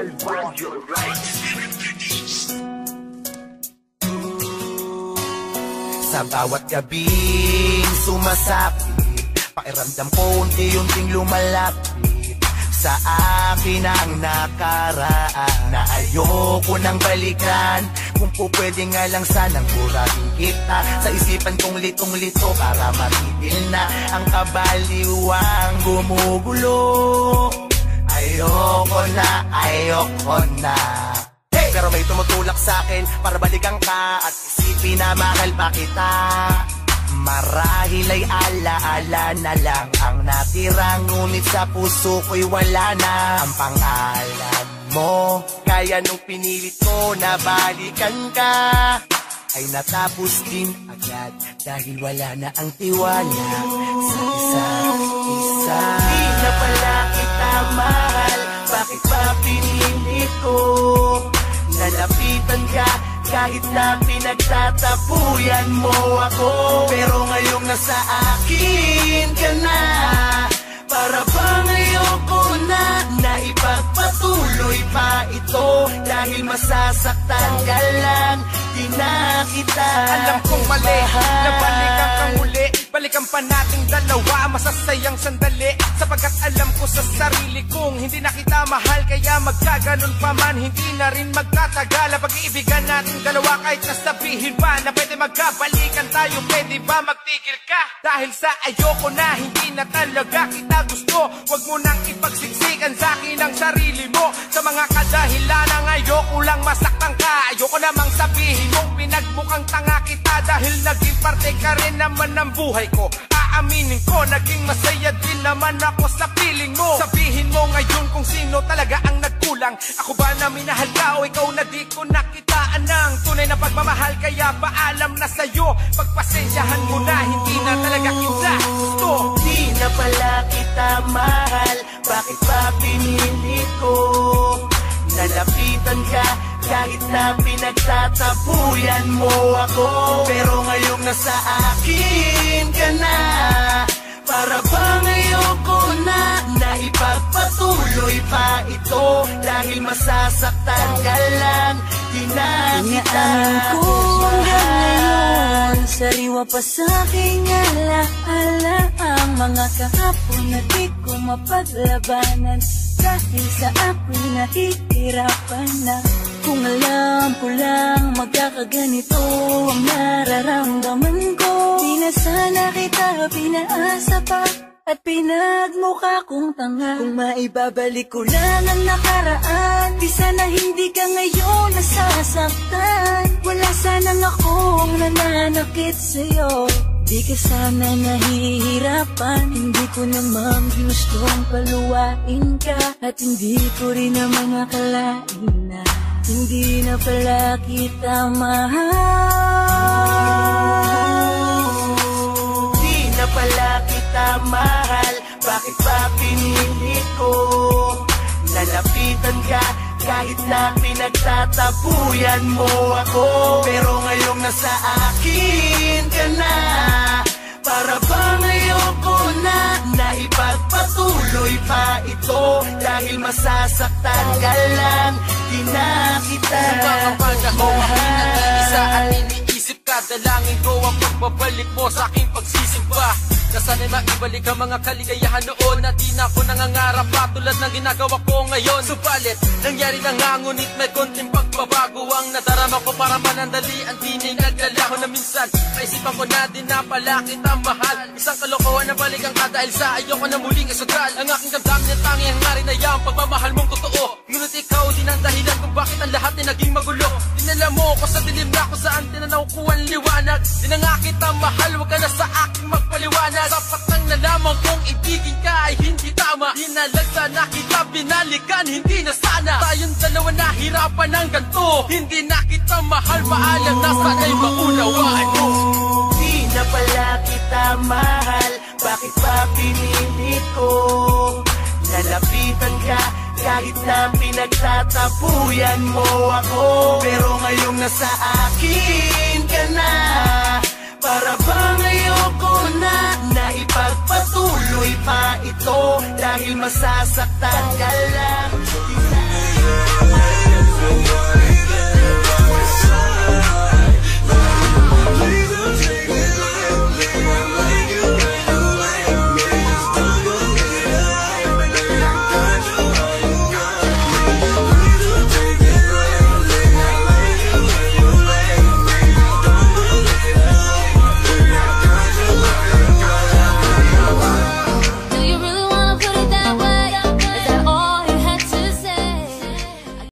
Sa bawat gabing sumasapit, pakiramdam ko unti-unting lumalapit sa akin ang nakaraan na ayoko nang balikan. Kung po pwede nga lang sanang burahin kita sa isipan kong litong-lito para matigil na ang kabaliwang gumugulo. Ayoko na. Hey! Pero may tumutulak sa akin para balikan ka at isipin na mahal pa kita. Marahil ay ala-ala na lang ang natira, ngunit sa puso ko'y wala na ang pangalan mo. Kaya nung pinilit ko na balikan ka, ay natapos din agad dahil wala na ang tiwala sa isa't isa. Di na pala kita mahal, bakit ba pinilit ko? Nalapitan ka kahit na pinagtatapuyan mo ako. Pero ngayong nasa akin ka na, para bang ayoko na ipagpatuloy pa ito. Dahil masasaktan ka lang, di na kita alam kong mali, nabalikan kang muli. Balikan pa nating dalawa, masasayang sandali. Sapagkat alam ko sa sarili kong hindi na kita mahal, kaya magkaganon pa man, hindi na rin magtatagal. Pag-iibigan nating dalawa kahit nasabihin pa na pwede magkabalikan tayo, pwede ba magtigil ka? Dahil sa ayoko na, hindi na talaga kita gusto. Huwag mo nang ipagsiksikan sa akin ang sarili mo. Sa mga kadahilan ayoko lang masaktan ka. Ayoko namang sabihin mong pinagmukhang tanga kita, dahil naging parte ka rin naman ng buhay ko. Aaminin ko, naging masaya din naman ako sa piling mo. Sabihin mo ngayon kung sino talaga ang nagkulang. Ako ba na minahal ka o ikaw na di ko nakitaan ng tunay na pagmamahal? Kaya paalam na sa'yo, pagpasensyahan mo na, hindi na talaga kita gusto. Di na pala kita mahal, bakit ba pinilit ko? Nalapitan ka kahit na pinagtatapuyan mo ako. Pero ngayong nasa akin ka na, para bang ayoko na ipagpatuloy pa ito. Dahil masasaktan ka lang, di na kita ko hanggang ngayon. Sariwa pa sa aking alaala ang mga kahapon na di ko mapaglabanan. Dahil sa ako'y nahihirapan na. Kung alam ko lang magkakaganito ang nararamdaman ko, di na sana kita pinaasa pa at pinagmukha kong tanga. Kung maibabalik ko lang ang nakaraan, di sana hindi ka ngayon nasasaktan. Wala sanang akong nananakit sa'yo, di ka sana nahihirapan. Hindi ko naman gustong paluwain ka, at hindi ko rin naman akalain na hindi na pala kita mahal. Di na pala kita mahal, bakit ba pinilit ko? Nalapitan ka kahit na pinagtatapuyan mo ako. Pero ngayong nasa akin ka na, para bang ayoko na ipagpatuloy pa ito. Dahil masasaktan ka lang, di na kita mahal. At iniisip ka, dalangin ko ang pagbabalik mo sa aking pagsisimba. Nasana'y maibalik ang mga kaligayahan noon, na di na ako nangangarap pa tulad ng ginagawa ko ngayon. Subalit, nangyari na nga, ngunit may konting pagbabago ang nadarama ko. Para panandalian, di na'y naglalaho na minsan naisipan ko na din na pala kita mahal. Isang kalokohan na balikan ka dahil sa ayoko na muling isugal. Ang aking damdamin at tanging hangarin na yung pagmamahal mong totoo. Ngunit ikaw din ang dahilan kung bakit ang lahat ay naging magulo. Dinala mo ko sa dilim na kung saan tinanaw ko ang liwanag. Di na nga kita mahal, huwag ka na sa aking magpaliwanag. Dapat nang nalaman kong ibigin ka ay hindi tama. Di na lang sana kita binalikan, hindi na sana tayong dalawa nahirapan ng ganito. Hindi na kita mahal, paalam na sana'y maunawaan mo. Di na pala kita mahal, bakit ba pinilit ko? Nalapitan ka kahit na pinagtatapuyan mo ako. Pero ngayong nasa akin ka na, para bang ayoko na ipagpatuloy pa ito. Dahil masasaktan ka lang.